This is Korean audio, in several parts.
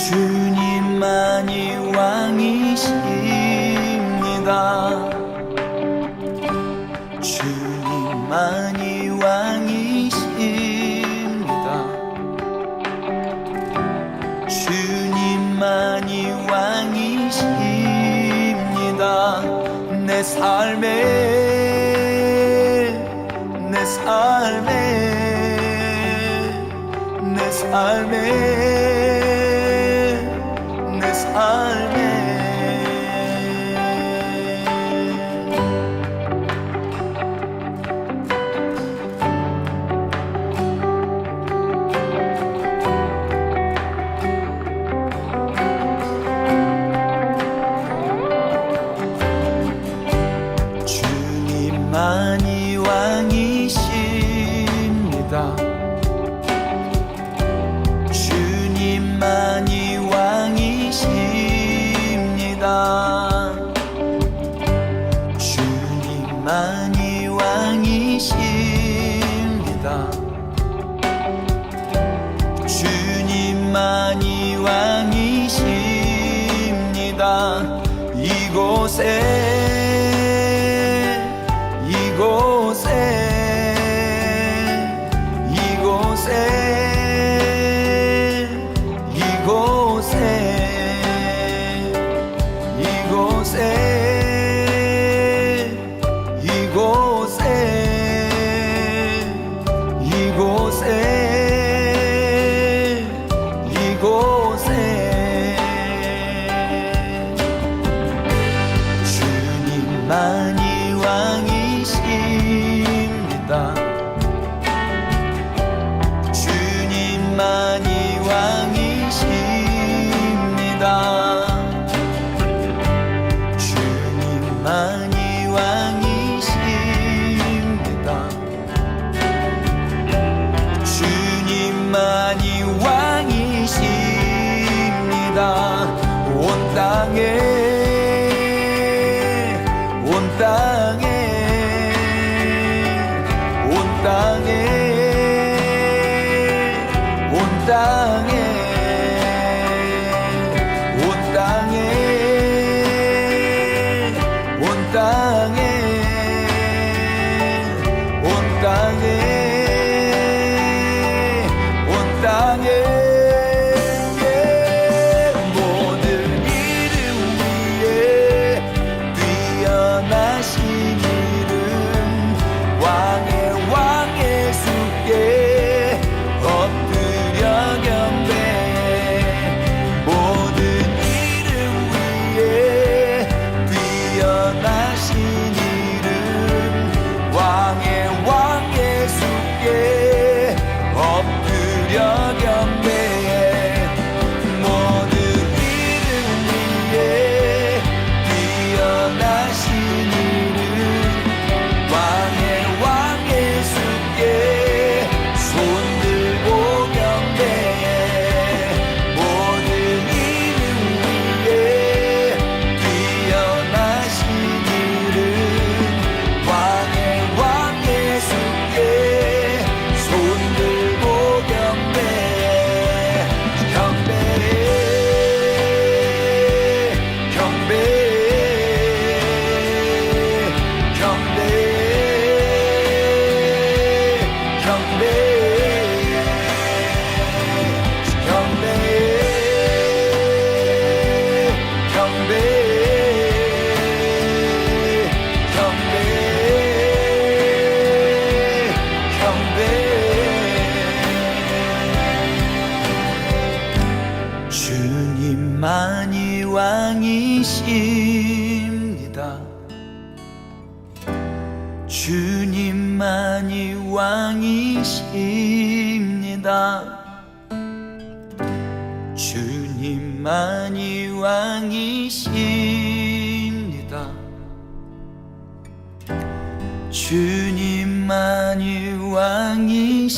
주님만이 왕이십니다. 주님만이 왕이십니다. 주님만이 왕이십니다. 내 삶에 내 삶에 내 삶에 주님만이 왕이십니다. 주님만이 왕이십니다. 주님만이 왕이십니다. 주님만이 왕이십니다. 이곳에 주님만이 왕이십니다. 주님만이 왕이십니다. 주님만이 왕이십니다. 주님만이 왕이십니다. 온 땅에 주님만이 왕이십니다. 주님만이 왕이십니다. 주님만이 왕이십니다. 주님만이 왕이십니다.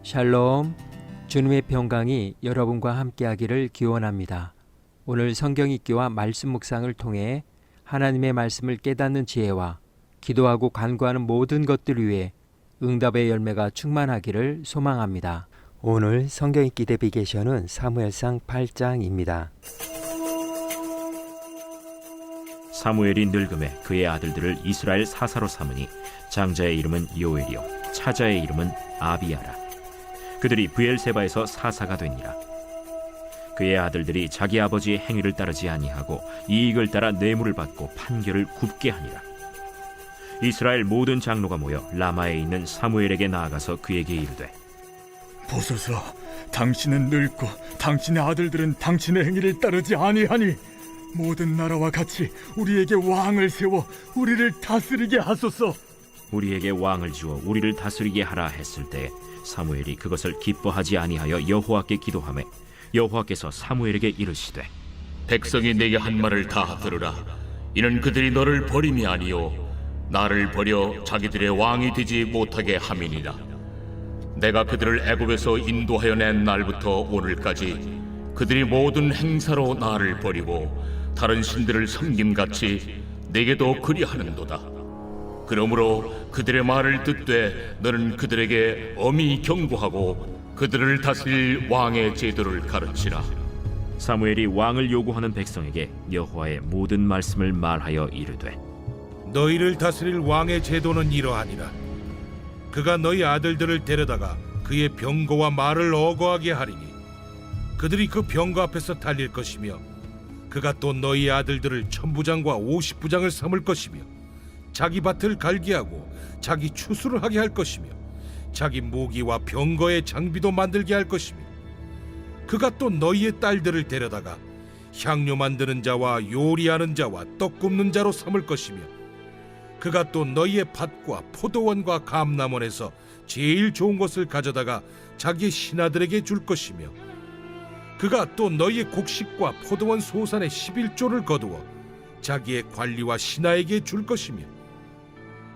샬롬, 주님의 평강이 여러분과 함께하기를 기원합니다. 오늘 성경 읽기와 말씀 묵상을 통해 하나님의 말씀을 깨닫는 지혜와 기도하고 간구하는 모든 것들 위해 응답의 열매가 충만하기를 소망합니다. 오늘 성경 읽기 내비게이션은 사무엘상 8장입니다. 사무엘이 늙음에 그의 아들들을 이스라엘 사사로 삼으니 장자의 이름은 요엘이요 차자의 이름은 아비야라. 그들이 브엘세바에서 사사가 되니라. 그의 아들들이 자기 아버지의 행위를 따르지 아니하고 이익을 따라 뇌물을 받고 판결을 굽게 하니라. 이스라엘 모든 장로가 모여 라마에 있는 사무엘에게 나아가서 그에게 이르되, 보소서, 당신은 늙고 당신의 아들들은 당신의 행위를 따르지 아니하니 모든 나라와 같이 우리에게 왕을 세워 우리를 다스리게 하소서. 우리에게 왕을 주어 우리를 다스리게 하라 했을 때 사무엘이 그것을 기뻐하지 아니하여 여호와께 기도하매 여호와께서 사무엘에게 이르시되, 백성이 내게 한 말을 다 들으라. 이는 그들이 너를 버림이 아니요 나를 버려 자기들의 왕이 되지 못하게 함이니라. 내가 그들을 애굽에서 인도하여 낸 날부터 오늘까지 그들이 모든 행사로 나를 버리고 다른 신들을 섬김같이 내게도 그리하는도다. 그러므로 그들의 말을 듣되 너는 그들에게 엄히 경고하고 그들을 다스릴 왕의 제도를 가르치라. 사무엘이 왕을 요구하는 백성에게 여호와의 모든 말씀을 말하여 이르되, 너희를 다스릴 왕의 제도는 이러하니라. 그가 너희 아들들을 데려다가 그의 병거와 말을 어거하게 하리니 그들이 그 병거 앞에서 달릴 것이며 그가 또 너희 아들들을 천부장과 오십부장을 삼을 것이며 자기 밭을 갈게 하고 자기 추수를 하게 할 것이며 자기 무기와 병거의 장비도 만들게 할 것이며 그가 또 너희의 딸들을 데려다가 향료 만드는 자와 요리하는 자와 떡 굽는 자로 삼을 것이며 그가 또 너희의 밭과 포도원과 감람원에서 제일 좋은 것을 가져다가 자기의 신하들에게 줄 것이며 그가 또 너희의 곡식과 포도원 소산의 11조를 거두어 자기의 관리와 신하에게 줄 것이며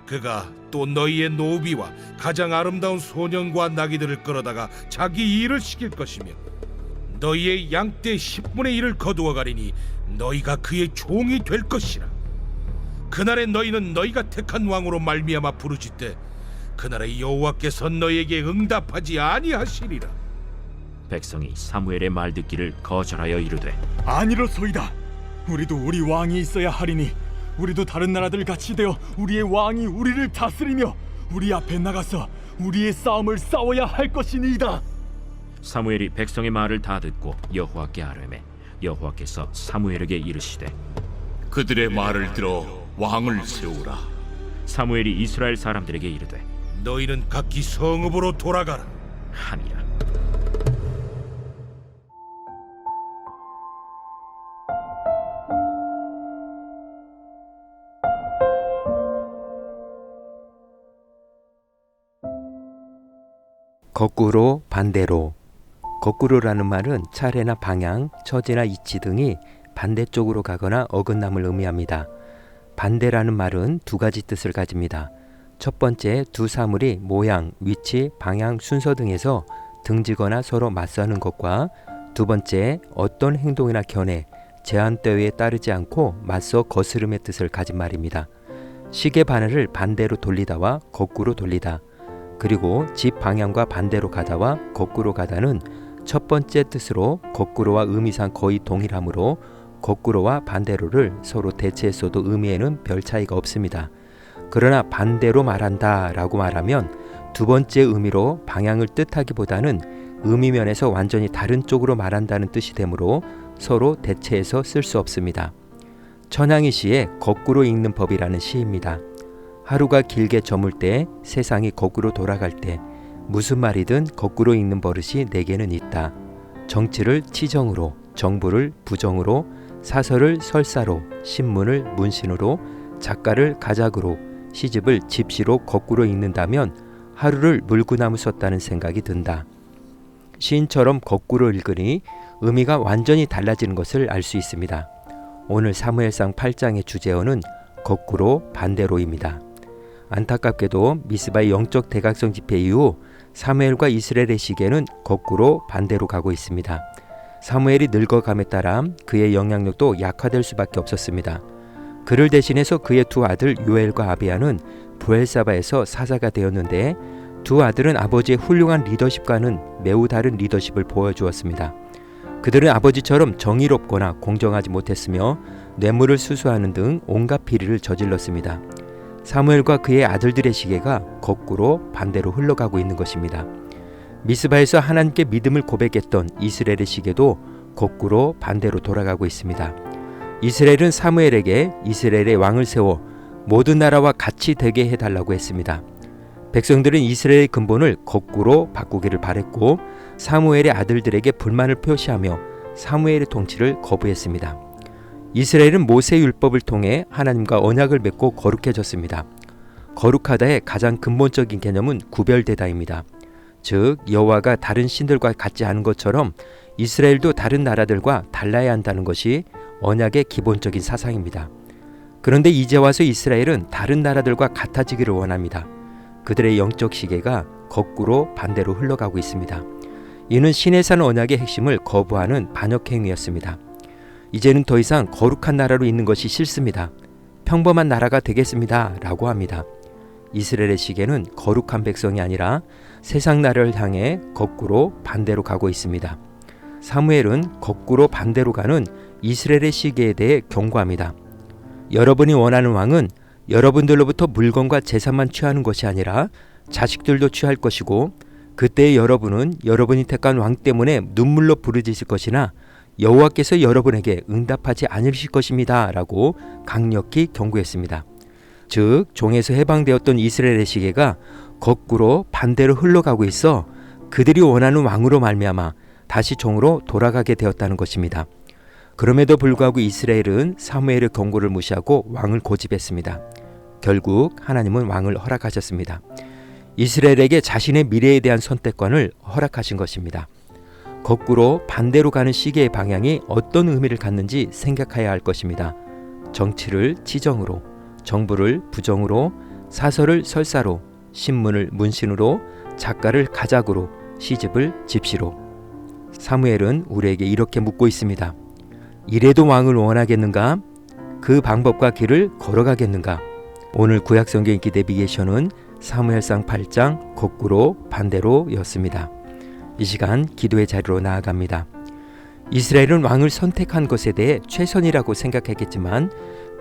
그가 또 너희의 노비와 가장 아름다운 소년과 나귀들을 끌어다가 자기 일을 시킬 것이며 너희의 양떼 10분의 1을 거두어 가리니 너희가 그의 종이 될 것이라. 그날에 너희는 너희가 택한 왕으로 말미암아 부르짖되 그날에 여호와께서 너희에게 응답하지 아니하시리라. 백성이 사무엘의 말 듣기를 거절하여 이르되, 아니로소이다. 우리도 우리 왕이 있어야 하리니 우리도 다른 나라들 같이 되어 우리의 왕이 우리를 다스리며 우리 앞에 나가서 우리의 싸움을 싸워야 할 것이니이다. 사무엘이 백성의 말을 다 듣고 여호와께 아뢰매 여호와께서 사무엘에게 이르시되, 그들의 말을 들어 왕을 세우라. 사무엘이 이스라엘 사람들에게 이르되, 너희는 각기 성읍으로 돌아가라 하니라. 거꾸로 반대로. 거꾸로라는 말은 차례나 방향, 처지나 이치 등이 반대쪽으로 가거나 어긋남을 의미합니다. 반대라는 말은 두 가지 뜻을 가집니다. 첫 번째, 두 사물이 모양, 위치, 방향, 순서 등에서 등지거나 서로 맞서는 것과 두 번째, 어떤 행동이나 견해, 제한대회에 따르지 않고 맞서 거스름의 뜻을 가진 말입니다. 시계 바늘을 반대로 돌리다와 거꾸로 돌리다, 그리고 집 방향과 반대로 가다와 거꾸로 가다는 첫 번째 뜻으로 거꾸로와 의미상 거의 동일하므로 거꾸로와 반대로를 서로 대체했어도 의미에는 별 차이가 없습니다. 그러나 반대로 말한다 라고 말하면 두 번째 의미로 방향을 뜻하기보다는 의미면에서 완전히 다른 쪽으로 말한다는 뜻이 되므로 서로 대체해서 쓸 수 없습니다. 천양희 시의 거꾸로 읽는 법이라는 시입니다. 하루가 길게 저물 때, 세상이 거꾸로 돌아갈 때 무슨 말이든 거꾸로 읽는 버릇이 내게는 있다. 정치를 치정으로, 정부를 부정으로, 사설을 설사로, 신문을 문신으로, 작가를 가작으로, 시집을 집시로 거꾸로 읽는다면 하루를 물구나무 썼다는 생각이 든다. 시인처럼 거꾸로 읽으니 의미가 완전히 달라지는 것을 알 수 있습니다. 오늘 사무엘상 8장의 주제어는 거꾸로 반대로입니다. 안타깝게도 미스바의 영적 대각성 집회 이후 사무엘과 이스라엘의 시계는 거꾸로 반대로 가고 있습니다. 사무엘이 늙어감에 따라 그의 영향력도 약화될 수밖에 없었습니다. 그를 대신해서 그의 두 아들 요엘과 아비야는 브엘사바에서 사사가 되었는데 두 아들은 아버지의 훌륭한 리더십과는 매우 다른 리더십을 보여주었습니다. 그들은 아버지처럼 정의롭거나 공정하지 못했으며 뇌물을 수수하는 등 온갖 비리를 저질렀습니다. 사무엘과 그의 아들들의 시계가 거꾸로 반대로 흘러가고 있는 것입니다. 미스바에서 하나님께 믿음을 고백했던 이스라엘의 시계도 거꾸로 반대로 돌아가고 있습니다. 이스라엘은 사무엘에게 이스라엘의 왕을 세워 모든 나라와 같이 되게 해달라고 했습니다. 백성들은 이스라엘의 근본을 거꾸로 바꾸기를 바랬고 사무엘의 아들들에게 불만을 표시하며 사무엘의 통치를 거부했습니다. 이스라엘은 모세 율법을 통해 하나님과 언약을 맺고 거룩해졌습니다. 거룩하다의 가장 근본적인 개념은 구별되다입니다. 즉 여호와가 다른 신들과 같지 않은 것처럼 이스라엘도 다른 나라들과 달라야 한다는 것이 언약의 기본적인 사상입니다. 그런데 이제 와서 이스라엘은 다른 나라들과 같아지기를 원합니다. 그들의 영적 시계가 거꾸로 반대로 흘러가고 있습니다. 이는 신의 산 언약의 핵심을 거부하는 반역 행위였습니다. 이제는 더 이상 거룩한 나라로 있는 것이 싫습니다. 평범한 나라가 되겠습니다. 라고 합니다. 이스라엘의 시계는 거룩한 백성이 아니라 세상 나라를 향해 거꾸로 반대로 가고 있습니다. 사무엘은 거꾸로 반대로 가는 이스라엘의 시계에 대해 경고합니다. 여러분이 원하는 왕은 여러분들로부터 물건과 재산만 취하는 것이 아니라 자식들도 취할 것이고 그때 여러분은 여러분이 택한 왕 때문에 눈물로 부르짖을 것이나 여호와께서 여러분에게 응답하지 않으실 것입니다. 라고 강력히 경고했습니다. 즉 종에서 해방되었던 이스라엘의 시계가 거꾸로 반대로 흘러가고 있어 그들이 원하는 왕으로 말미암아 다시 종으로 돌아가게 되었다는 것입니다. 그럼에도 불구하고 이스라엘은 사무엘의 경고를 무시하고 왕을 고집했습니다. 결국 하나님은 왕을 허락하셨습니다. 이스라엘에게 자신의 미래에 대한 선택권을 허락하신 것입니다. 거꾸로 반대로 가는 시계의 방향이 어떤 의미를 갖는지 생각해야 할 것입니다. 정치를 지정으로, 정부를 부정으로, 사설을 설사로, 신문을 문신으로, 작가를 가작으로, 시집을 집시로. 사무엘은 우리에게 이렇게 묻고 있습니다. 이래도 왕을 원하겠는가? 그 방법과 길을 걸어가겠는가? 오늘 구약성경 읽기 내비게이션은 사무엘상 8장 거꾸로 반대로 였습니다. 이 시간 기도의 자리로 나아갑니다. 이스라엘은 왕을 선택한 것에 대해 최선이라고 생각했겠지만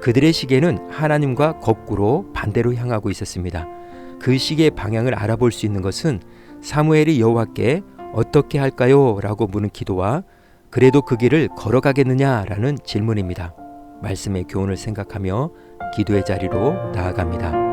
그들의 시계는 하나님과 거꾸로 반대로 향하고 있었습니다. 그 시계의 방향을 알아볼 수 있는 것은 사무엘이 여호와께 어떻게 할까요? 라고 묻는 기도와 그래도 그 길을 걸어가겠느냐? 라는 질문입니다. 말씀의 교훈을 생각하며 기도의 자리로 나아갑니다.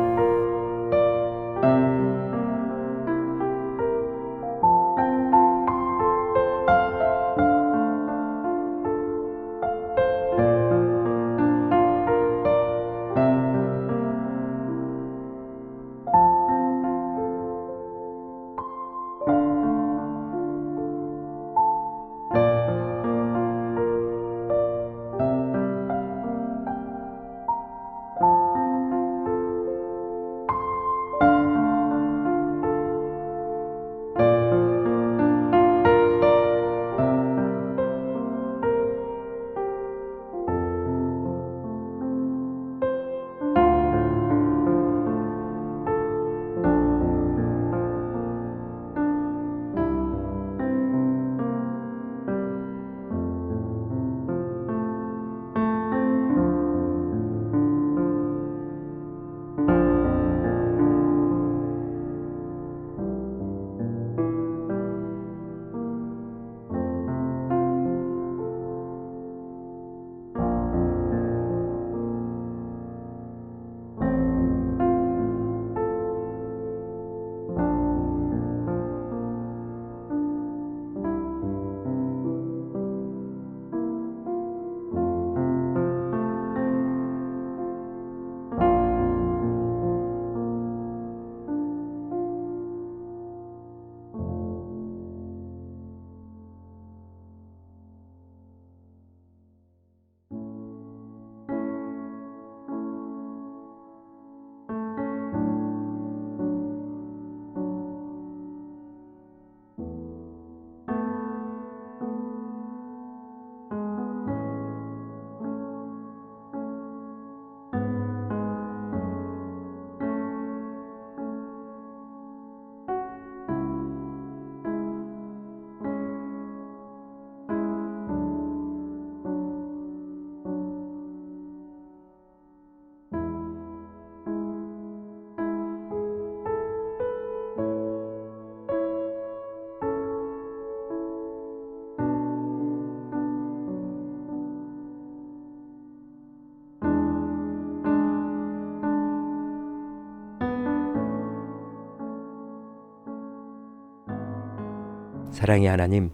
사랑의 하나님,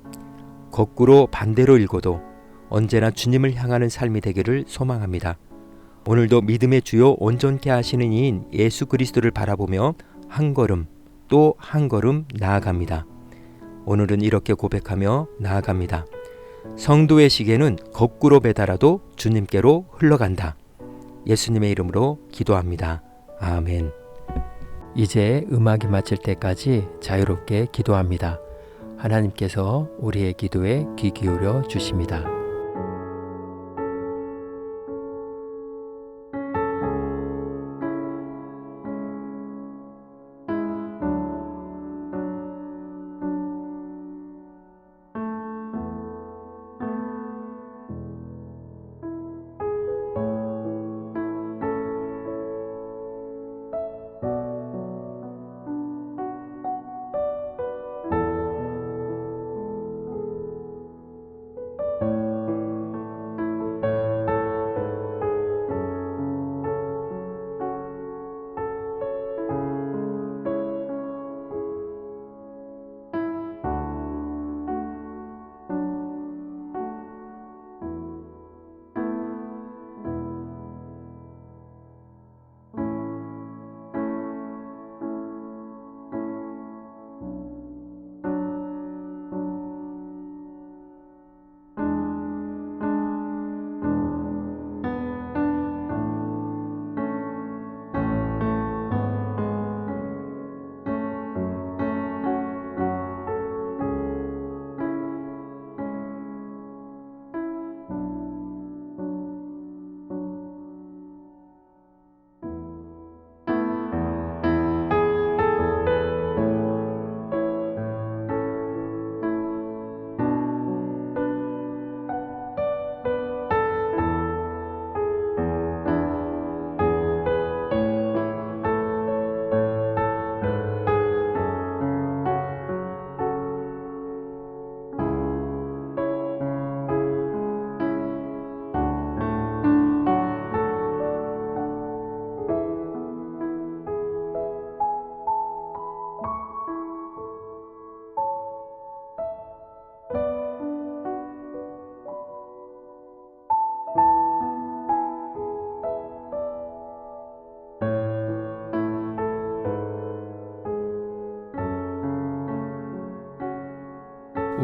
거꾸로 반대로 읽어도 언제나 주님을 향하는 삶이 되기를 소망합니다. 오늘도 믿음의 주요 온전케 하시는 이인 예수 그리스도를 바라보며 한 걸음 또 한 걸음 나아갑니다. 오늘은 이렇게 고백하며 나아갑니다. 성도의 시계는 거꾸로 배달아도 주님께로 흘러간다. 예수님의 이름으로 기도합니다. 아멘. 이제 음악이 마칠 때까지 자유롭게 기도합니다. 하나님께서 우리의 기도에 귀 기울여 주십니다.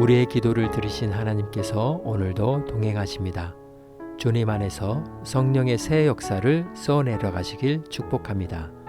우리의 기도를 들으신 하나님께서 오늘도 동행하십니다. 주님 안에서 성령의 새 역사를 써내려 가시길 축복합니다.